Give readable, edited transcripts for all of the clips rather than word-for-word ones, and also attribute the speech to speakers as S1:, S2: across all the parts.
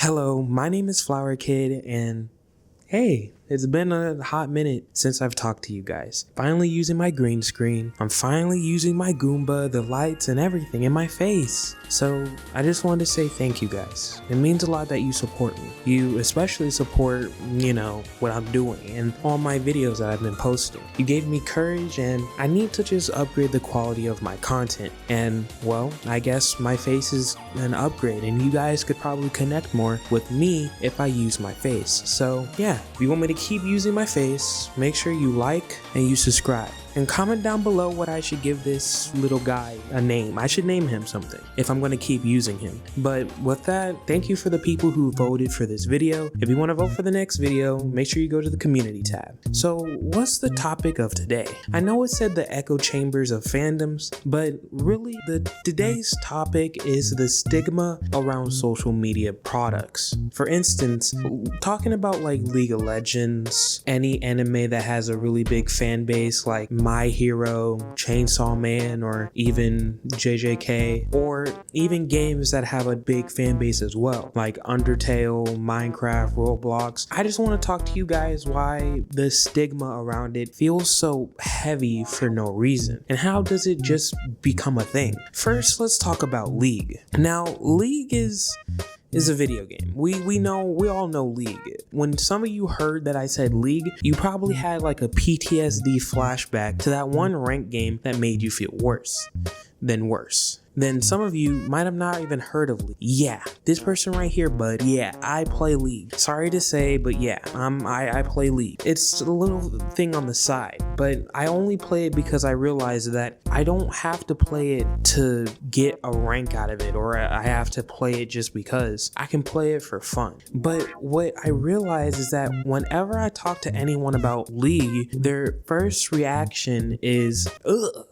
S1: Hello, my name is Flower Kid, and hey, it's been a hot minute since I've talked to you guys. Finally using my green screen. I'm finally using my Goomba, the lights, and everything in my face. So I just wanted to say thank you guys. It means a lot that you support me. You especially support, what I'm doing and all my videos that I've been posting. You gave me courage, and I need to just upgrade the quality of my content. And well, I guess my face is an upgrade, and you guys could probably connect more with me if I use my face. So yeah, if you want me to keep using my face, make sure you like and you subscribe. And comment down below what I should give this little guy a name. I should name him something if I'm going to keep using him. But with that, thank you for the people who voted for this video. If you want to vote for the next video, make sure you go to the community tab. So what's the topic of today? I know it said the echo chambers of fandoms, but really today's topic is the stigma around social media products. For instance, talking about like League of Legends, any anime that has a really big fan base like My Hero, Chainsaw Man, or even JJK, or even games that have a big fan base as well, like Undertale, Minecraft, Roblox. I just want to talk to you guys why the stigma around it feels so heavy for no reason, and how does it just become a thing? First, let's talk about League. Now, League is a video game. We all know League. When some of you heard that I said League, you probably had like a PTSD flashback to that one ranked game that made you feel worse. Then some of you might have not even heard of League. Yeah, this person right here, bud. Yeah, I play League. Sorry to say, but yeah, I play League. It's a little thing on the side, but I only play it because I realized that I don't have to play it to get a rank out of it, or I have to play it just because. I can play it for fun. But what I realize is that whenever I talk to anyone about League, their first reaction is, ugh,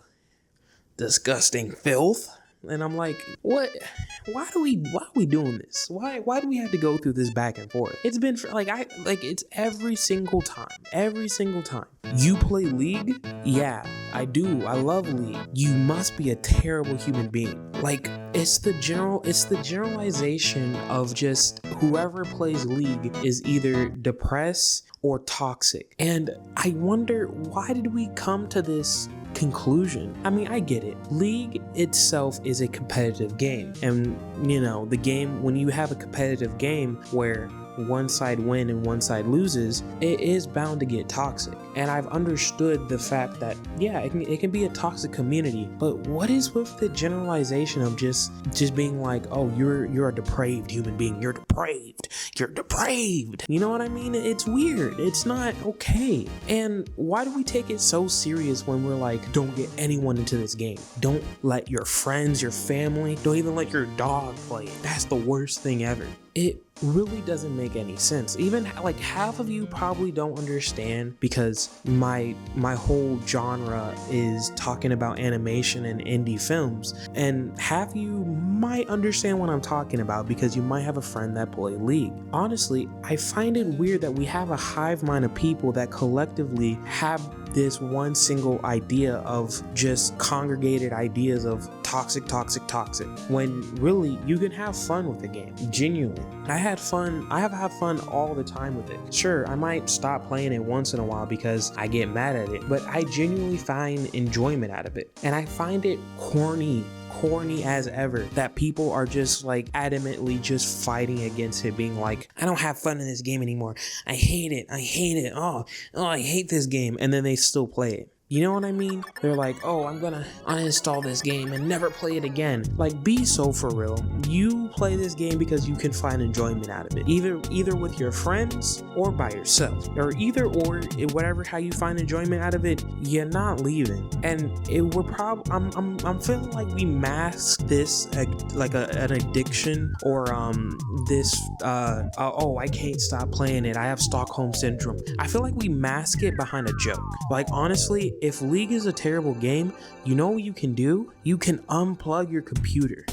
S1: disgusting filth. And I'm like, what? Why are we doing this? Why do we have to go through this back and forth? It's been it's every single time. You play League? Yeah, I do. I love League. You must be a terrible human being. Like, it's the generalization of just whoever plays League is either depressed or toxic. And I wonder, why did we come to this conclusion? I mean, I get it. League itself is a competitive game, and the game, when you have a competitive game where one side wins and one side loses, it is bound to get toxic. And I've understood the fact that yeah, it can be a toxic community, but what is with the generalization of just being like, oh, you're a depraved human being, you're depraved. You know what I mean? It's weird. It's not okay. And why do we take it so serious when we're like, don't get anyone into this game, don't let your friends, your family, don't even let your dog play it? That's the worst thing ever. It really doesn't make any sense. Even like half of you probably don't understand, because my whole genre is talking about animation and indie films, and half of you might understand what I'm talking about because you might have a friend that play League. Honestly, I find it weird that we have a hive mind of people that collectively have this one single idea of just congregated ideas of toxic, when really you can have fun with the game. Genuinely, I have had fun all the time with it. Sure, I might stop playing it once in a while because I get mad at it, but I genuinely find enjoyment out of it. And I find it corny as ever that people are just like adamantly just fighting against it, being like, I don't have fun in this game anymore, I hate it, oh I hate this game, and then they still play it. You know what I mean? They're like, oh, I'm gonna uninstall this game and never play it again. Like, be so for real. You play this game because you can find enjoyment out of it, either with your friends or by yourself, or whatever, how you find enjoyment out of it, you're not leaving. And I'm feeling like we mask this like an addiction, or I can't stop playing it, I have Stockholm syndrome. I feel like we mask it behind a joke. Like, honestly, if League is a terrible game, you know what you can do? You can unplug your computer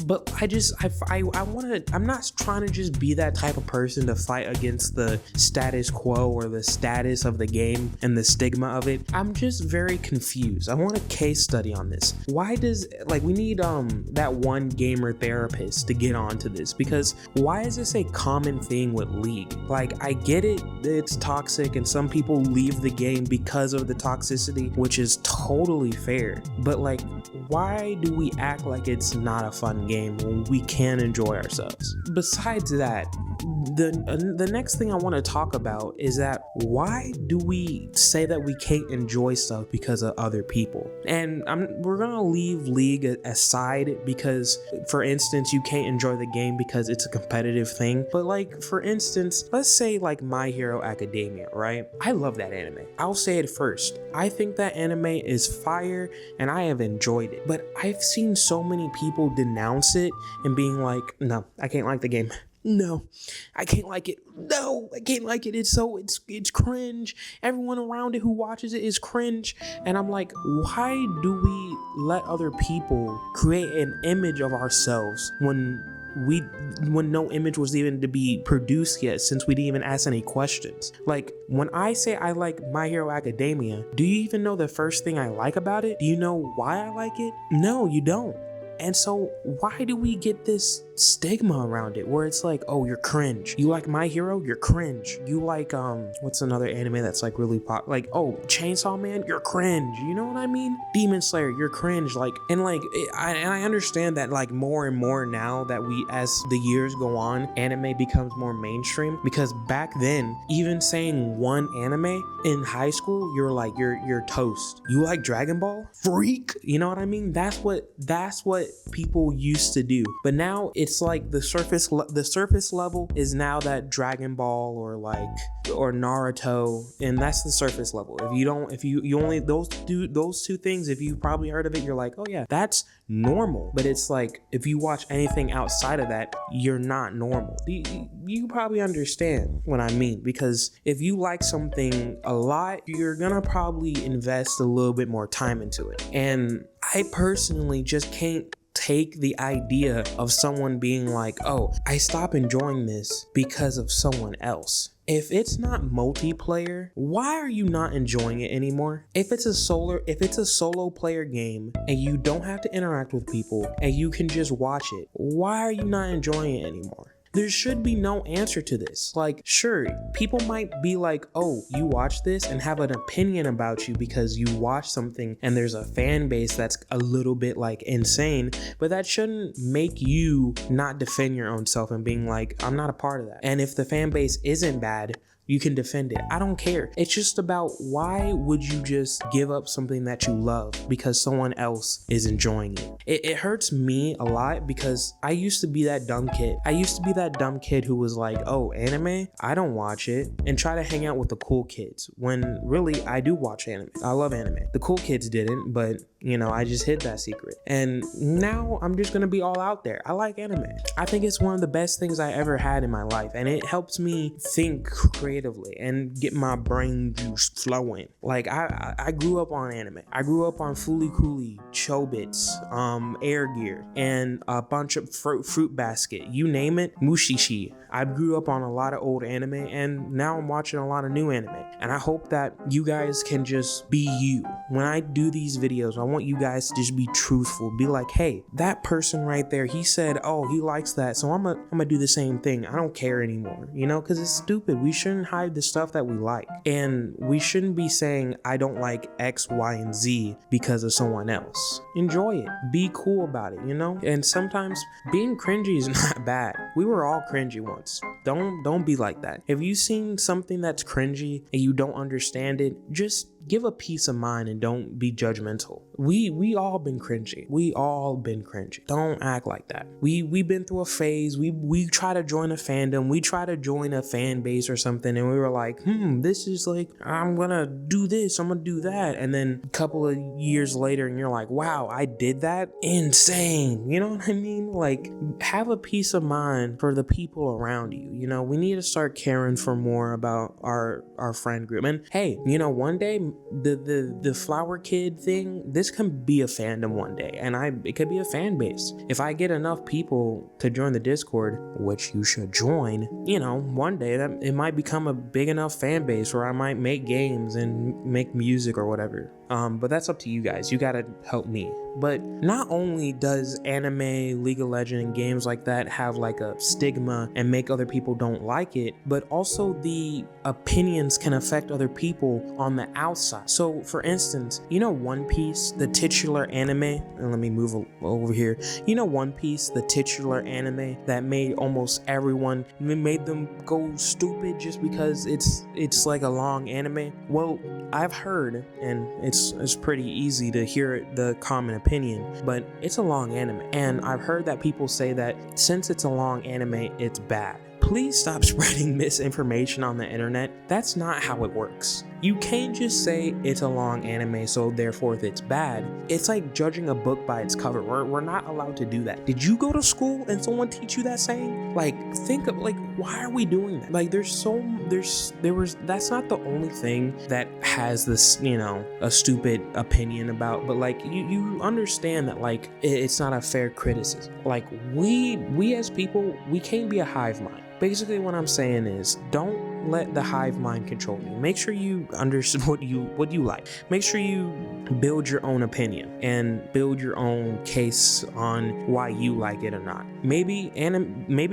S1: But I want to, I'm not trying to just be that type of person to fight against the status quo or the status of the game and the stigma of it. I'm just very confused. I want a case study on this. Why does, like, we need that one gamer therapist to get onto this, because why is this a common thing with League? Like, I get it, it's toxic and some people leave the game because of the toxicity, which is totally fair, but like, why do we act like it's not a fun game when we can enjoy ourselves? Besides that, the next thing I want to talk about is that why do we say that we can't enjoy stuff because of other people? And we're gonna leave League aside because, for instance, you can't enjoy the game because it's a competitive thing. But like, for instance, let's say like My Hero Academia, right? I love that anime. I'll say it first. I think that anime is fire and I have enjoyed it. But I've seen so many people denounce it and being like, no, I can't like the game. No, I can't like it. No, I can't like it. It's cringe. Everyone around it who watches it is cringe. And I'm like, why do we let other people create an image of ourselves when no image was even to be produced yet, since we didn't even ask any questions? Like, when I say I like My Hero Academia, do you even know the first thing I like about it? Do you know why I like it? No, you don't. And so why do we get this stigma around it where it's like, oh, you're cringe. You like My Hero? You're cringe. You like, what's another anime that's like really pop? Like, oh, Chainsaw Man? You're cringe. You know what I mean? Demon Slayer, you're cringe. Like, and like, I understand that like more and more now that as the years go on, anime becomes more mainstream, because back then, even saying one anime in high school, you're like, you're toast. You like Dragon Ball? Freak. You know what I mean? That's what people used to do. But now it's like the surface level is now that Dragon Ball or Naruto, and that's the surface level. If you only those two things, if you probably heard of it, you're like, oh yeah, that's normal. But it's like, if you watch anything outside of that, you're not normal. You probably understand what I mean, because if you like something a lot, you're gonna probably invest a little bit more time into it. And I personally just can't take the idea of someone being like, oh, I stopped enjoying this because of someone else. If it's not multiplayer, why are you not enjoying it anymore? If it's a solo player game and you don't have to interact with people and you can just watch it, why are you not enjoying it anymore? There should be no answer to this. Like, sure, people might be like, oh, you watch this and have an opinion about you because you watch something and there's a fan base that's a little bit like insane, but that shouldn't make you not defend your own self and being like, I'm not a part of that. And if the fan base isn't bad, you can defend it. I don't care. It's just about, why would you just give up something that you love because someone else is enjoying it? It hurts me a lot because I used to be that dumb kid. I used to be that dumb kid who was like, oh, anime? I don't watch it, and try to hang out with the cool kids, when really I do watch anime. I love anime. The cool kids didn't, but you know, I just hid that secret. And now I'm just gonna be all out there. I like anime. I think it's one of the best things I ever had in my life, and it helps me think creatively and get my brain juice flowing. Like, I grew up on anime. I grew up on Fooly Cooly, Chobits, Air Gear, and a bunch of Fruit Basket, you name it, Mushishi. I grew up on a lot of old anime, and now I'm watching a lot of new anime. And I hope that you guys can just be you. When I do these videos, I want you guys to just be truthful. Be like, hey, that person right there, he said, oh, he likes that, so I'm gonna do the same thing. I don't care anymore, you know, because it's stupid. We shouldn't hide the stuff that we like. And we shouldn't be saying, I don't like X, Y, and Z because of someone else. Enjoy it. Be cool about it, you know? And sometimes being cringy is not bad. We were all cringy once. Don't be like that. If you've seen something that's cringy and you don't understand it, just give a peace of mind and don't be judgmental. We all been cringy. We all been cringy. Don't act like that. We've been through a phase. We try to join a fandom. We try to join a fan base or something, and we were like, this is like, I'm gonna do this, I'm gonna do that. And then a couple of years later, and you're like, wow, I did that? Insane. You know what I mean? Like, have a peace of mind for the people around you. You know, we need to start caring for more about our friend group. And hey, you know, one day the flower kid thing, this can be a fandom one day, and it could be a fan base. If I get enough people to join the Discord, which you should join, one day that it might become a big enough fan base where I might make games and make music or whatever. But that's up to you guys. You gotta help me. But not only does anime, League of Legends, and games like that have like a stigma and make other people don't like it, but also the opinions can affect other people on the outside. So for instance, One Piece, the titular anime, and let me move over here. One Piece, the titular anime that made almost everyone, made them go stupid just because it's like a long anime. Well, I've heard, and it's pretty easy to hear the common opinion, but it's a long anime, and I've heard that people say that since it's a long anime, it's bad. Please stop spreading misinformation on the internet. That's not how it works. You can't just say it's a long anime, so therefore it's bad. It's like judging a book by its cover. We're not allowed to do that. Did you go to school and someone teach you that saying? Think of why are we doing that? That's not the only thing that has this, a stupid opinion about, but you understand that it's not a fair criticism. We as people, we can't be a hive mind. Basically what I'm saying is, don't let the hive mind control you. Make sure you understand what you like. Make sure you build your own opinion and build your own case on why you like it or not. Maybe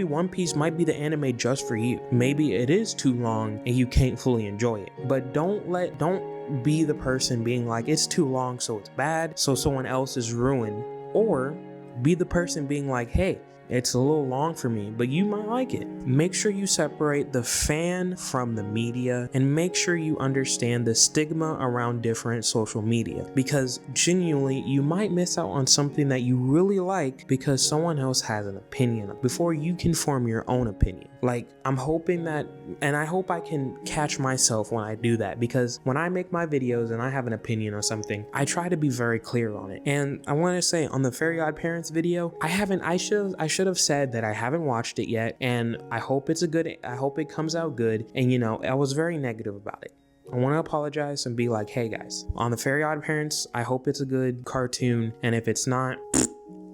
S1: One Piece might be the anime just for you. Maybe it is too long and you can't fully enjoy it. But don't be the person being like, it's too long so it's bad, so someone else is ruined. Or be the person being like, hey, it's a little long for me, but you might like it. Make sure you separate the fan from the media, and make sure you understand the stigma around different social media, because genuinely you might miss out on something that you really like because someone else has an opinion before you can form your own opinion. I'm hoping that, and I hope I can catch myself when I do that, because when I make my videos and I have an opinion on something, I try to be very clear on it. And I want to say, on the Fairy Odd Parents video, I should have said that I haven't watched it yet, and I hope it comes out good. And I was very negative about it. I want to apologize and be like, hey guys, on the Fairy Odd Parents, I hope it's a good cartoon, and if it's not,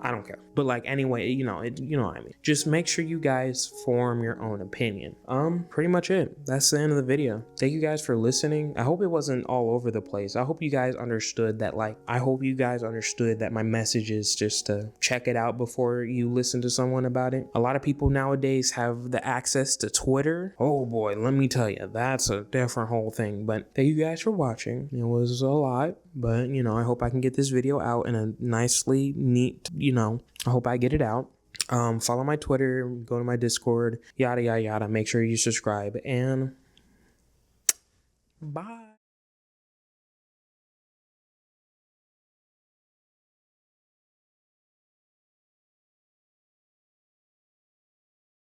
S1: I don't care. But anyway, you know what I mean. Just make sure you guys form your own opinion. Pretty much it. That's the end of the video. Thank you guys for listening. I hope it wasn't all over the place. I hope you guys understood that my message is just to check it out before you listen to someone about it. A lot of people nowadays have the access to Twitter. Oh boy, let me tell you, that's a different whole thing. But thank you guys for watching. It was a lot, but I hope I can get this video out in a nicely neat, I hope I get it out. Follow my Twitter, go to my Discord, yada, yada, yada. Make sure you subscribe, and bye.